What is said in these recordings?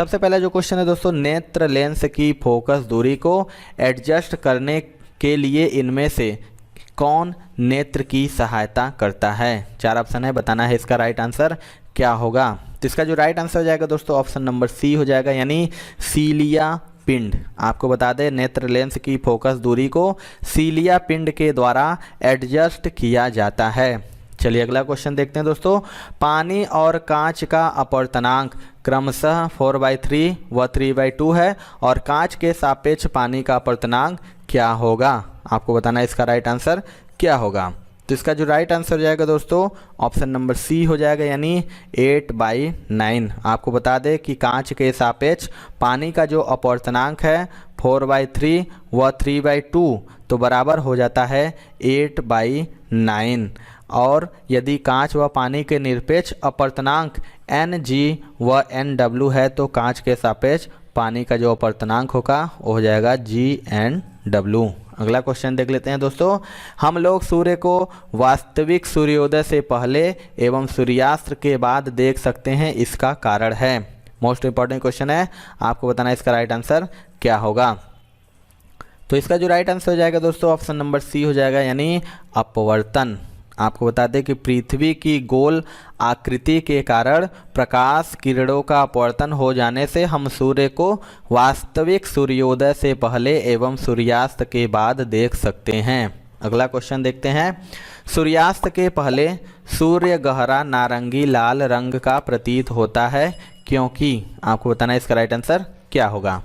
सबसे पहला जो क्वेश्चन है दोस्तों, नेत्र लेंस की फोकस दूरी को एडजस्ट करने के लिए इनमें से कौन नेत्र की सहायता करता है? 4 ऑप्शन है, बताना है इसका राइट आंसर क्या होगा। तो इसका जो राइट आंसर हो जाएगा दोस्तों ऑप्शन नंबर सी हो जाएगा, यानी सीलिया पिंड। आपको बता दें नेत्र लेंस की फोकस दूरी को सीलिया पिंड के द्वारा एडजस्ट किया जाता है। चलिए अगला क्वेश्चन देखते हैं दोस्तों। पानी और कांच का अपवर्तनांक क्रमशः 4/3 व 3/2 है और कांच के सापेक्ष पानी का अपवर्तनांक क्या होगा? आपको बताना है इसका राइट आंसर क्या होगा। तो इसका जो राइट आंसर हो जाएगा दोस्तों ऑप्शन नंबर सी हो जाएगा, यानी 8/9। आपको बता दें कि कांच के सापेक्ष पानी का जो अपवर्तनांक है 4/3 व 3/2 तो बराबर हो जाता है 8/9। और यदि कांच व पानी के निरपेक्ष अपवर्तनांक Ng व Nw है तो कांच के सापेक्ष पानी का जो अपवर्तनांक होगा वो हो जाएगा Gw। अगला क्वेश्चन देख लेते हैं दोस्तों। हम लोग सूर्य को वास्तविक सूर्योदय से पहले एवं सूर्यास्त के बाद देख सकते हैं, इसका कारण है। मोस्ट इंपॉर्टेंट क्वेश्चन है, आपको बताना है इसका राइट आंसर क्या होगा। तो इसका जो राइट आंसर हो जाएगा दोस्तों ऑप्शन नंबर सी हो जाएगा, यानी अपवर्तन। आपको बता दें कि पृथ्वी की गोल आकृति के कारण प्रकाश किरणों का अपवर्तन हो जाने से हम सूर्य को वास्तविक सूर्योदय से पहले एवं सूर्यास्त के बाद देख सकते हैं। अगला क्वेश्चन देखते हैं। सूर्यास्त के पहले सूर्य गहरा नारंगी लाल रंग का प्रतीत होता है क्योंकि? आपको बताना है इसका राइट आंसर क्या होगा।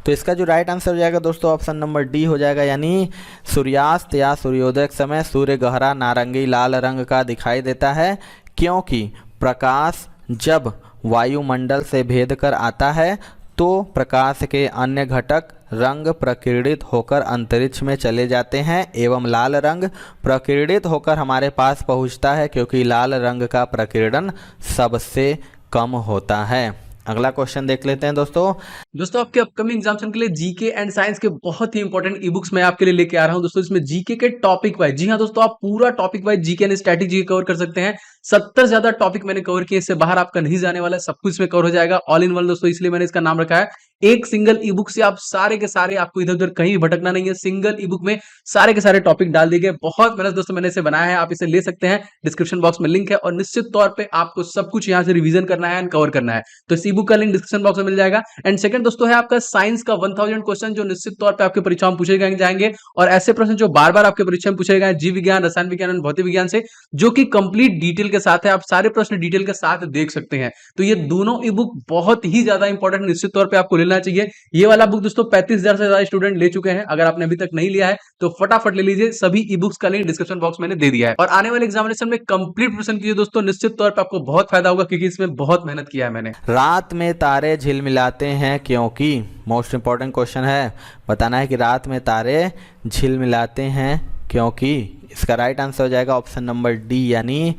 तो इसका जो राइट आंसर हो जाएगा दोस्तों ऑप्शन नंबर डी हो जाएगा, यानी सूर्यास्त या सूर्योदय के समय सूर्य गहरा नारंगी लाल रंग का दिखाई देता है क्योंकि प्रकाश जब वायुमंडल से भेद कर आता है तो प्रकाश के अन्य घटक रंग प्रकीर्णित होकर अंतरिक्ष में चले जाते हैं एवं लाल रंग प्रकीर्णित होकर हमारे पास पहुंचता है क्योंकि लाल रंग का प्रकीर्णन सबसे कम होता है। अगला क्वेश्चन देख लेते हैं दोस्तों आपके अपकमिंग एग्जामिनेशन के लिए जीके एंड साइंस के बहुत ही इंपॉर्टेंट ई बुक्स मैं आपके लिए लेके आ रहा हूं दोस्तों। इसमें जीके के टॉपिक वाइज, जी हां दोस्तों, आप पूरा topic wise GK and strategy cover कर सकते हैं। 70 ज्यादा टॉपिक मैंने कवर किए, इससे बाहर आपका नहीं जाने वाला है, सब कुछ इसमें कवर हो जाएगा ऑल इन वन दोस्तों, इसलिए मैंने इसका नाम रखा है एक सिंगल ई बुक से आप सारे के सारे, आपको इधर उधर कहीं भी भटकना नहीं है, सिंगल ई बुक में सारे के सारे टॉपिक डाल दिए गए। बहुत मेहनत दोस्तों मैंने इसे बनाया है, आप इसे ले सकते हैं, डिस्क्रिप्शन बॉक्स में लिंक है और निश्चित तौर पे आपको सब कुछ यहां से रिवीजन करना है एंड कवर करना है, तो इस ई बुक का लिंक डिस्क्रिप्शन बॉक्स में मिल जाएगा। एंड सेकंड दोस्तों है आपका साइंस का 1000 क्वेश्चन जो निश्चित तौर पे आपके परीक्षा में पूछे जाएंगे और ऐसे प्रश्न जो बार बार आपके परीक्षा में पूछे गए जीव विज्ञान, रसायन विज्ञान और भौतिक विज्ञान से, जो कि कंप्लीट डिटेल के साथ है, आप सारे प्रश्न डिटेल के साथ देख सकते हैं। तो ये दोनों ई बुक बहुत ही ज्यादा इंपॉर्टेंट, निश्चित तौर पे आपको लेना चाहिए। ये वाला बुक दोस्तों 35,000 से ज्यादा स्टूडेंट ले चुके हैं, अगर आपने अभी तक नहीं लिया है तो फटाफट ले लीजिए, सभी ई बुक्स का लिंक डिस्क्रिप्शन बॉक्स मैंने दे दिया है। और आने वाले एग्जामिनेशन में कंप्लीट प्रिपरेशन कीजिए दोस्तों, निश्चित तौर पे आपको बहुत फायदा होगा क्योंकि इसमें बहुत मेहनत किया है मैंने। रात में तारे झिलमिलाते हैं क्योंकि? मोस्ट इंपॉर्टेंट क्वेश्चन है, बताना है कि रात में तारे झिलमिलाते हैं क्योंकि? इसका राइट आंसर हो जाएगा ऑप्शन नंबर डी, यानी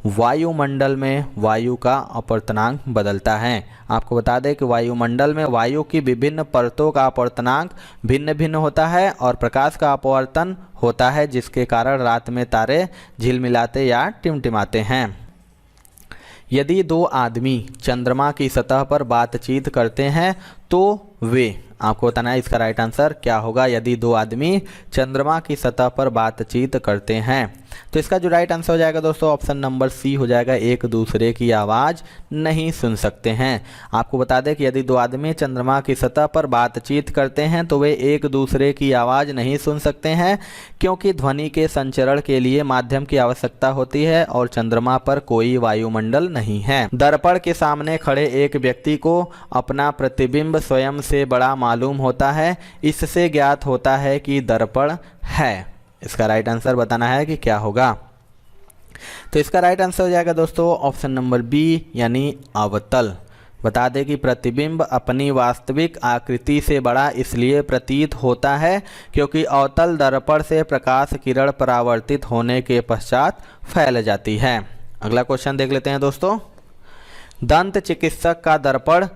वायुमंडल में वायु का अपवर्तनांक बदलता है। आपको बता दें कि वायुमंडल में वायु की विभिन्न परतों का अपवर्तनांक भिन्न भिन्न होता है और प्रकाश का अपवर्तन होता है, जिसके कारण रात में तारे झिलमिलाते या टिमटिमाते हैं। यदि दो आदमी चंद्रमा की सतह पर बातचीत करते हैं तो वे, आपको बताना है इसका राइट आंसर क्या होगा। यदि दो आदमी चंद्रमा की सतह पर बातचीत करते हैं तो इसका जो राइट आंसर हो जाएगा दोस्तों ऑप्शन नंबर सी हो जाएगा, एक दूसरे की आवाज़ नहीं सुन सकते हैं। आपको बता दें कि यदि दो आदमी चंद्रमा की सतह पर बातचीत करते हैं तो वे एक दूसरे की आवाज़ नहीं सुन सकते हैं क्योंकि ध्वनि के संचरण के लिए माध्यम की आवश्यकता होती है और चंद्रमा पर कोई वायुमंडल नहीं है। दर्पण के सामने खड़े एक व्यक्ति को अपना प्रतिबिंब स्वयं से बड़ा मालूम होता है, इससे ज्ञात होता है कि दर्पण है। इसका राइट आंसर बताना है कि क्या होगा। तो इसका राइट आंसर हो जाएगा दोस्तों ऑप्शन नंबर बी, यानी अवतल। बता दें कि प्रतिबिंब अपनी वास्तविक आकृति से बड़ा इसलिए प्रतीत होता है क्योंकि अवतल दर्पण से प्रकाश किरण परावर्तित होने के पश्चात फैल जाती है। अगला क्वेश्चन देख लेते हैं दोस्तों। दंत चिकित्सक का दर्पण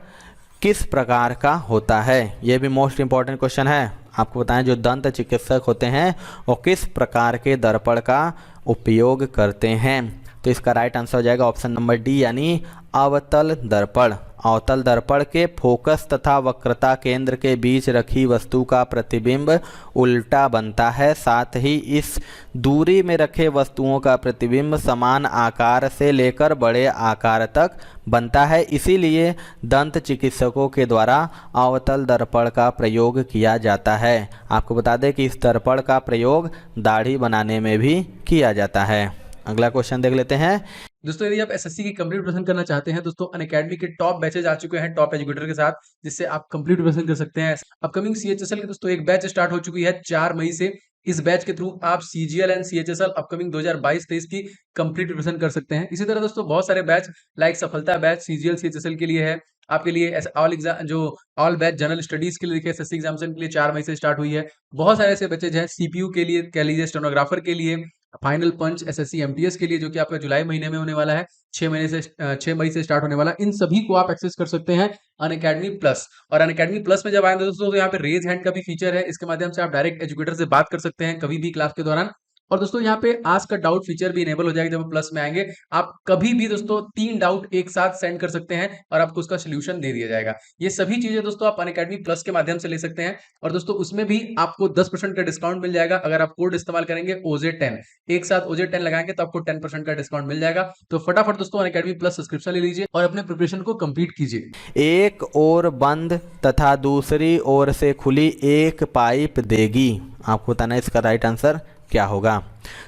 किस प्रकार का होता है? यह भी मोस्ट इंपॉर्टेंट क्वेश्चन है। आपको बताएं जो दंत चिकित्सक होते हैं वो किस प्रकार के दर्पण का उपयोग करते हैं? तो इसका राइट आंसर हो जाएगा ऑप्शन नंबर डी, यानी अवतल दर्पण। अवतल दर्पण के फोकस तथा वक्रता केंद्र के बीच रखी वस्तु का प्रतिबिंब उल्टा बनता है। साथ ही इस दूरी में रखे वस्तुओं का प्रतिबिंब समान आकार से लेकर बड़े आकार तक बनता है। इसीलिए दंत चिकित्सकों के द्वारा अवतल दर्पण का प्रयोग किया जाता है। आपको बता दें कि इस दर्पण का प्रयोग दाढ़ी बनाने में भी किया जाता है। अगला क्वेश्चन देख लेते हैं। दोस्तों यदि आप एसएससी की कंप्लीट प्रिपरेशन करना चाहते हैं दोस्तों अनअकैडमी के टॉप बैचेज आ चुके हैं टॉप एजुकेटर के साथ, जिससे आप कंप्लीट प्रिपरेशन कर सकते हैं। अपकमिंग सीएचएसएल की दोस्तों एक बैच स्टार्ट हो चुकी है 4 मई से। इस बैच के थ्रू आप सीजीएल एंड सीएचएसएल अपकमिंग 2022-23 की कंप्लीट प्रिपरेशन कर सकते हैं। इसी तरह दोस्तों बहुत सारे बैच लाइक सफलता बैच सीजीएल सीएचएसएल के लिए है, आपके लिए ऑल एग्जाम जो ऑल बैच जनरल स्टडीज के लिए देखिए एसएससी एग्जामिनेशन के लिए 4 मई से स्टार्ट हुई है। बहुत सारे ऐसे बैचेज हैं सीपीयू के लिए, कह लीजिए स्टेनोग्राफर के लिए, फाइनल पंच एसएससी एमटीएस के लिए जो कि आपका जुलाई महीने में होने वाला है, 6 मई से स्टार्ट होने वाला। इन सभी को आप एक्सेस कर सकते हैं अनअकैडमी प्लस। और अनअकैडमी प्लस में जब आएंगे दोस्तों तो यहाँ पे रेज हैंड का भी फीचर है, इसके माध्यम से आप डायरेक्ट एजुकेटर से बात कर सकते हैं कभी भी क्लास के दौरान। और दोस्तों यहाँ पे आस्क का डाउट फीचर भी इनेबल हो जाएगा जब प्लस में आएंगे। आप कभी भी दोस्तों 3 डाउट एक साथ सेंड कर सकते हैं और आपको उसका सोल्यूशन दे दिया जाएगा। ये सभी चीजें दोस्तों आप अनअकैडमी प्लस के माध्यम से ले सकते हैं। और दोस्तों उसमें भी आपको 10% का डिस्काउंट मिल जाएगा अगर आप कोड इस्तेमाल करेंगे OJ10। एक साथ OJ10 लगाएंगे तो आपको 10% का डिस्काउंट मिल जाएगा। तो फटाफट दोस्तों अनअकैडमी प्लस सब्सक्रिप्शन ले लीजिए और अपने प्रिपरेशन को कंप्लीट कीजिए। एक ओर बंद तथा दूसरी ओर से खुली एक पाइप देगी। आपको बताना है इसका राइट आंसर क्या होगा।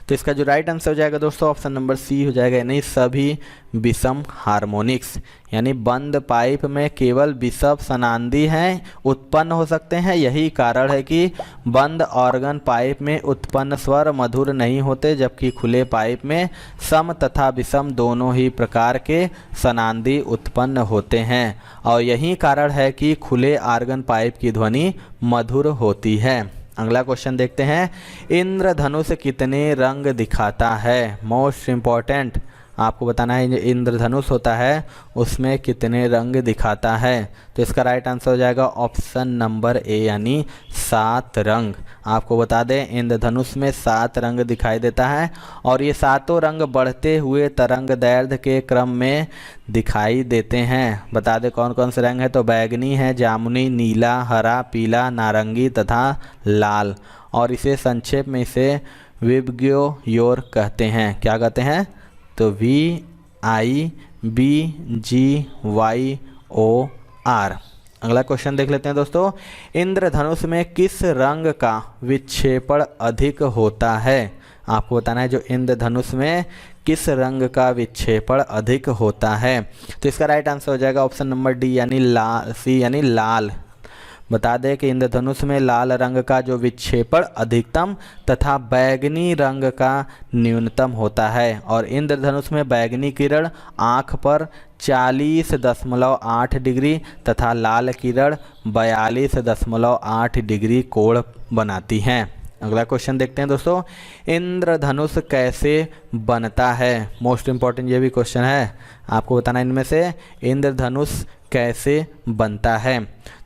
तो इसका जो राइट आंसर हो जाएगा दोस्तों ऑप्शन नंबर सी हो जाएगा, यानी सभी विषम हार्मोनिक्स। यानी बंद पाइप में केवल विषम सनांदी हैं उत्पन्न हो सकते हैं। यही कारण है कि बंद ऑर्गन पाइप में उत्पन्न स्वर मधुर नहीं होते, जबकि खुले पाइप में सम तथा विषम दोनों ही प्रकार के सनांदी उत्पन्न होते हैं। और यही कारण है कि खुले ऑर्गन पाइप की ध्वनि मधुर होती है। अगला क्वेश्चन देखते हैं। इंद्रधनुष कितने रंग दिखाता है? मोस्ट इम्पॉर्टेंट आपको बताना है, जो इंद्रधनुष होता है उसमें कितने रंग दिखाता है। तो इसका राइट आंसर हो जाएगा ऑप्शन नंबर ए, यानी 7 रंग। आपको बता दें इंद्रधनुष में 7 रंग दिखाई देता है और ये 7 रंग बढ़ते हुए तरंग दैर्ध्य के क्रम में दिखाई देते हैं। बता दें कौन कौन से रंग है, तो बैगनी है, जामुनी, नीला, हरा, पीला, नारंगी तथा लाल। और इसे संक्षेप में इसे विबग्योर कहते हैं। क्या कहते हैं? तो VIBGYOR। अगला क्वेश्चन देख लेते हैं दोस्तों। इंद्रधनुष में किस रंग का विक्षेपण अधिक होता है? आपको बताना है जो इंद्रधनुष में किस रंग का विक्षेपण अधिक होता है। तो इसका राइट आंसर हो जाएगा ऑप्शन नंबर डी, यानी सी यानी लाल। बता दें कि इंद्रधनुष में लाल रंग का जो विक्षेपण अधिकतम तथा बैगनी रंग का न्यूनतम होता है। और इंद्रधनुष में बैगनी किरण आँख पर 40.8 डिग्री तथा लाल किरण 42.8 डिग्री कोण बनाती हैं। अगला क्वेश्चन देखते हैं दोस्तों। इंद्रधनुष कैसे बनता है? मोस्ट इम्पॉर्टेंट ये भी क्वेश्चन है, आपको बताना इनमें से इंद्रधनुष कैसे बनता है।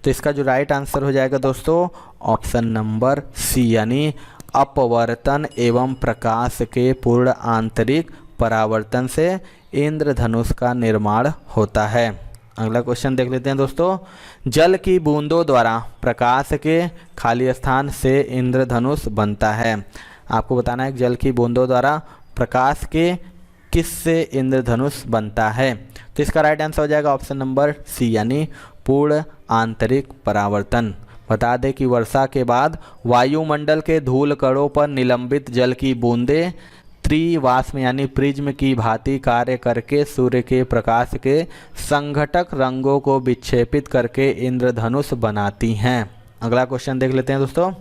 तो इसका जो राइट आंसर हो जाएगा दोस्तों ऑप्शन नंबर सी, यानी अपवर्तन एवं प्रकाश के पूर्ण आंतरिक परावर्तन से इंद्रधनुष का निर्माण होता है। अगला क्वेश्चन देख लेते हैं दोस्तों। जल की बूंदों द्वारा प्रकाश के खाली स्थान से इंद्रधनुष बनता है। आपको बताना है जल की बूंदों द्वारा प्रकाश के किससे इंद्रधनुष बनता है। तो इसका राइट आंसर हो जाएगा ऑप्शन नंबर सी, यानी पूर्ण आंतरिक परावर्तन। बता दें कि वर्षा के बाद वायुमंडल के धूल कणों पर निलंबित जल की बूंदें त्रिवाष्प यानी प्रिज्म की भांति कार्य करके सूर्य के प्रकाश के संघटक रंगों को विक्षेपित करके इंद्रधनुष बनाती हैं। अगला क्वेश्चन देख लेते हैं दोस्तों।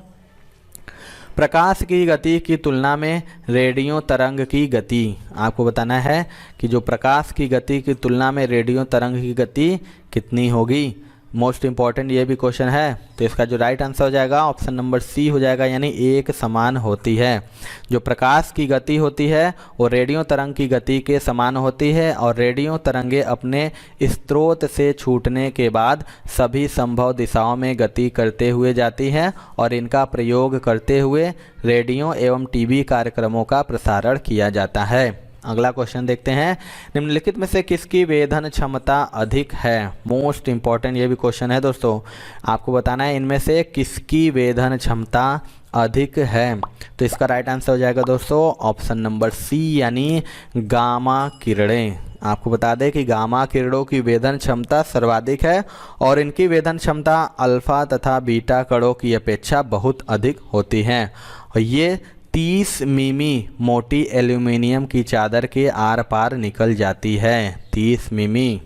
प्रकाश की गति की तुलना में रेडियो तरंग की गति। आपको बताना है कि जो प्रकाश की गति की तुलना में रेडियो तरंग की गति कितनी होगी। मोस्ट इम्पॉर्टेंट ये भी क्वेश्चन है। तो इसका जो राइट आंसर हो जाएगा ऑप्शन नंबर सी हो जाएगा, यानी एक समान होती है। जो प्रकाश की गति होती है वो रेडियो तरंग की गति के समान होती है और रेडियो तरंगे अपने स्रोत से छूटने के बाद सभी संभव दिशाओं में गति करते हुए जाती हैं और इनका प्रयोग करते हुए रेडियो एवं टीवी कार्यक्रमों का प्रसारण किया जाता है। अगला क्वेश्चन देखते हैं, निम्नलिखित में से किसकी वेधन क्षमता अधिक है? मोस्ट इंपॉर्टेंट ये भी क्वेश्चन है दोस्तों, आपको बताना है इनमें से किसकी वेधन क्षमता अधिक है। तो इसका राइट आंसर हो जाएगा दोस्तों ऑप्शन नंबर सी, यानी गामा किरणें। आपको बता दें कि गामा किरणों की वेधन क्षमता सर्वाधिक है और इनकी वेधन क्षमता अल्फा तथा बीटा कणों की अपेक्षा बहुत अधिक होती है और ये 30 मिमी मोटी एल्यूमिनियम की चादर के आर पार निकल जाती है, 30 मिमी।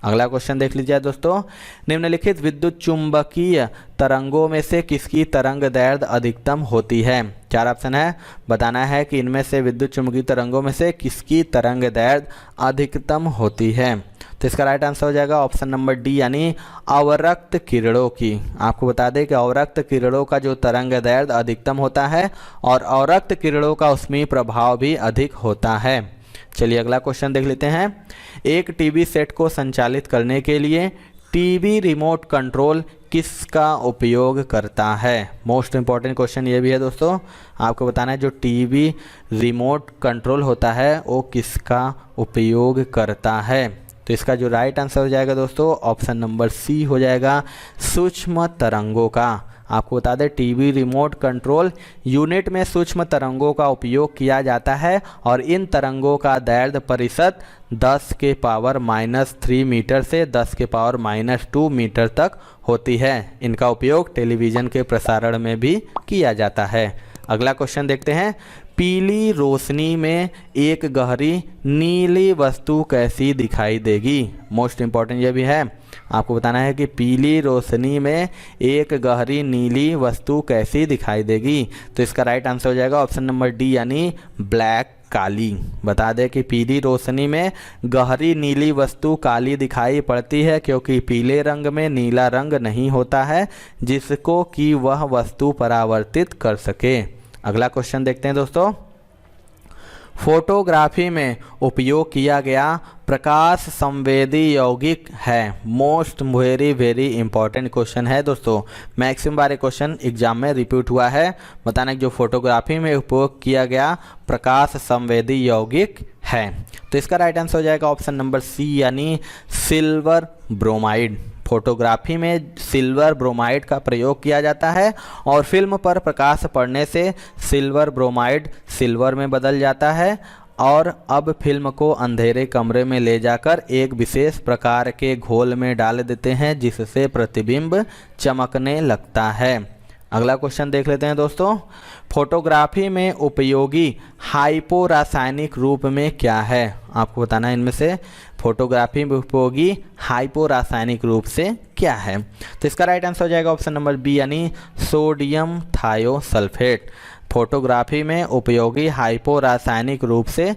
अगला क्वेश्चन देख लीजिए दोस्तों, निम्नलिखित विद्युत चुंबकीय तरंगों में से किसकी तरंग दैर्ध्य अधिकतम होती है? 4 ऑप्शन है, बताना है कि इनमें से विद्युत चुंबकीय तरंगों में से किसकी तरंग दैर्ध्य अधिकतम होती है। तो इसका राइट आंसर हो जाएगा ऑप्शन नंबर डी, यानी अवरक्त किरणों की। आपको बता दें कि अवरक्त किरणों का जो तरंग दैर्ध्य अधिकतम होता है और अवरक्त किरणों का उसमें प्रभाव भी अधिक होता है। चलिए अगला क्वेश्चन देख लेते हैं, एक टीवी सेट को संचालित करने के लिए टीवी रिमोट कंट्रोल किसका उपयोग करता है? मोस्ट इंपॉर्टेंट क्वेश्चन ये भी है दोस्तों, आपको बताना है जो टीवी रिमोट कंट्रोल होता है वो किसका उपयोग करता है। तो इसका जो राइट आंसर हो जाएगा दोस्तों ऑप्शन नंबर सी हो जाएगा, सूक्ष्म तरंगों का। आपको बता दें टीवी रिमोट कंट्रोल यूनिट में सूक्ष्म तरंगों का उपयोग किया जाता है और इन तरंगों का दैर्ध्य परिषद 10 के पावर -3 मीटर से 10 के पावर -2 मीटर तक होती है। इनका उपयोग टेलीविज़न के प्रसारण में भी किया जाता है। अगला क्वेश्चन देखते हैं, पीली रोशनी में एक गहरी नीली वस्तु कैसी दिखाई देगी? मोस्ट इंपॉर्टेंट ये भी है, आपको बताना है कि पीली रोशनी में एक गहरी नीली वस्तु कैसी दिखाई देगी। तो इसका राइट आंसर हो जाएगा ऑप्शन नंबर डी, यानी ब्लैक, काली। बता दें कि पीली रोशनी में गहरी नीली वस्तु काली दिखाई पड़ती है क्योंकि पीले रंग में नीला रंग नहीं होता है जिसको कि वह वस्तु परावर्तित कर सके। अगला क्वेश्चन देखते हैं दोस्तों, फोटोग्राफी में उपयोग किया गया प्रकाश संवेदी यौगिक है। मोस्ट वेरी इंपॉर्टेंट क्वेश्चन है दोस्तों, मैक्सिमम बार क्वेश्चन एग्जाम में रिपीट हुआ है। बताना कि जो फोटोग्राफी में उपयोग किया गया प्रकाश संवेदी यौगिक है। तो इसका राइट आंसर हो जाएगा ऑप्शन नंबर सी, यानी सिल्वर ब्रोमाइड। फोटोग्राफी में सिल्वर ब्रोमाइड का प्रयोग किया जाता है और फिल्म पर प्रकाश पड़ने से सिल्वर ब्रोमाइड सिल्वर में बदल जाता है और अब फिल्म को अंधेरे कमरे में ले जाकर एक विशेष प्रकार के घोल में डाल देते हैं जिससे प्रतिबिंब चमकने लगता है। अगला क्वेश्चन देख लेते हैं दोस्तों, फोटोग्राफी में उपयोगी हाइपो रासायनिक रूप में क्या है? आपको बताना है इनमें से फोटोग्राफी में उपयोगी हाइपो रासायनिक रूप से क्या है। तो इसका राइट आंसर हो जाएगा ऑप्शन नंबर बी, यानी सोडियम थायोसल्फेट। फोटोग्राफी में उपयोगी हाइपो रासायनिक रूप से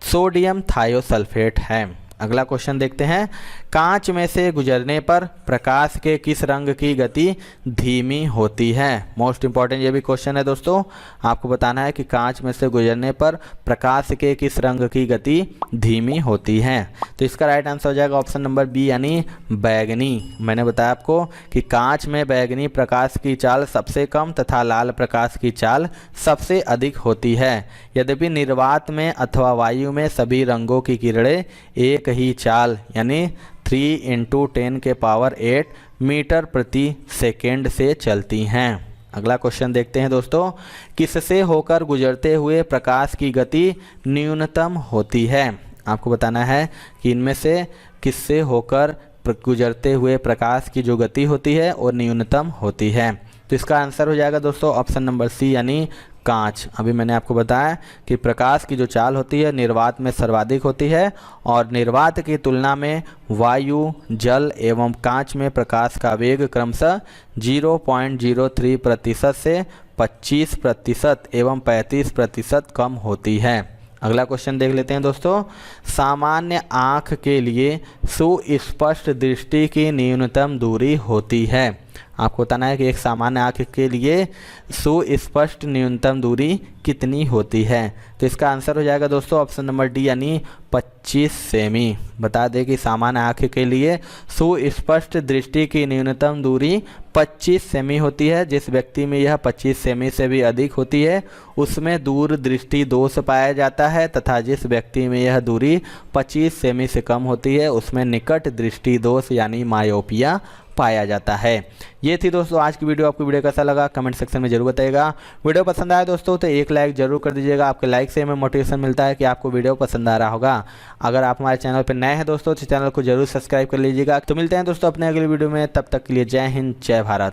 सोडियम थायोसल्फेट है। अगला क्वेश्चन देखते हैं, कांच में से गुजरने पर प्रकाश के किस रंग की गति धीमी होती है? मोस्ट इंपॉर्टेंट ये भी क्वेश्चन है दोस्तों, आपको बताना है कि कांच में से गुजरने पर प्रकाश के किस रंग की गति धीमी होती है। तो इसका राइट आंसर हो जाएगा ऑप्शन नंबर बी, यानी बैगनी। मैंने बताया आपको कि कांच में बैगनी प्रकाश की चाल सबसे कम तथा लाल प्रकाश की चाल सबसे अधिक होती है। यद्यपि निर्वात में अथवा वायु में सभी रंगों की किरणें एक ही चाल यानी 3 × 10⁸ मीटर प्रति सेकेंड से चलती हैं। अगला क्वेश्चन देखते हैं दोस्तों, किससे होकर गुजरते हुए प्रकाश की गति न्यूनतम होती है? आपको बताना है कि इनमें से किससे होकर गुजरते हुए प्रकाश की जो गति होती है वो न्यूनतम होती है। तो इसका आंसर हो जाएगा दोस्तों ऑप्शन नंबर सी, यानी कांच। अभी मैंने आपको बताया कि प्रकाश की जो चाल होती है निर्वात में सर्वाधिक होती है और निर्वात की तुलना में वायु, जल एवं कांच में प्रकाश का वेग क्रमशः 0.03% से 25% एवं 35% कम होती है। अगला क्वेश्चन देख लेते हैं दोस्तों, सामान्य आँख के लिए सुस्पष्ट दृष्टि की न्यूनतम दूरी होती है। आपको बताना है कि एक सामान्य आँख के लिए सुस्पष्ट न्यूनतम दूरी कितनी होती है? तो इसका आंसर हो जाएगा दोस्तों ऑप्शन नंबर डी यानी 25 सेमी। बता दें कि सामान्य आँख के लिए सुस्पष्ट दृष्टि की न्यूनतम दूरी 25 सेमी होती है। जिस व्यक्ति में यह 25 सेमी से भी अधिक होती है उसमें दूर दृष्टि दोष पाया जाता है, तथा जिस व्यक्ति में यह दूरी 25 सेमी से कम होती है उसमें निकट दृष्टि दोष यानी मायोपिया पाया जाता है। ये थी दोस्तों आज की वीडियो। आपको वीडियो कैसा लगा कमेंट सेक्शन में जरूर बताइएगा। वीडियो पसंद आया दोस्तों तो एक लाइक जरूर कर दीजिएगा। आपके लाइक से हमें मोटिवेशन मिलता है कि आपको वीडियो पसंद आ रहा होगा। अगर आप हमारे चैनल पर नए हैं दोस्तों तो चैनल को जरूर सब्सक्राइब कर लीजिएगा। तो मिलते हैं दोस्तों अपने अगले वीडियो में, तब तक के लिए जय हिंद जय भारत।